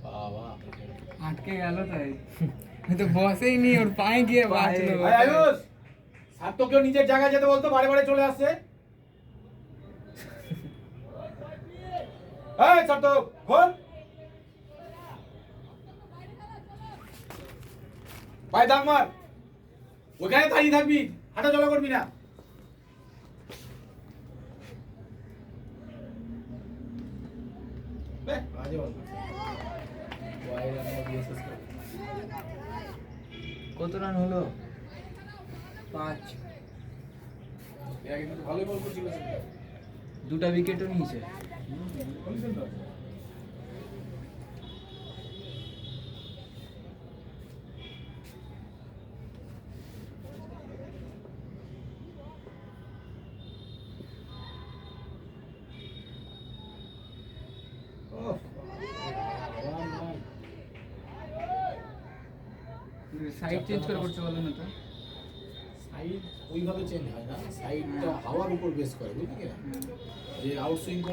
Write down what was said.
বাবা আটকে গেল তাই তো বসেই নি ওর পায়ে গিয়ে বাঁচলো। আয়ুষ স্যার তো কেউ নিজের জায়গায় যেতে বলতো, বারে বারে চলে আসছে। এই স্যার তো খোল ভাই, দাম মার, ওখানে দাঁড়িয়ে থাকবি, হাঁটা চলা করবি না। কত রান হলো? 5। ভালোই বল করছিল, 2টা উইকেটও নিয়েছে। সাইড চেঞ্জ করে করতে বলো না তো। সাইড ওইভাবে চেঞ্জ হয় না, সাইডটা হাওয়ার উপর বেস করে, বুঝলি কিনা, যে আউটসুইং করবে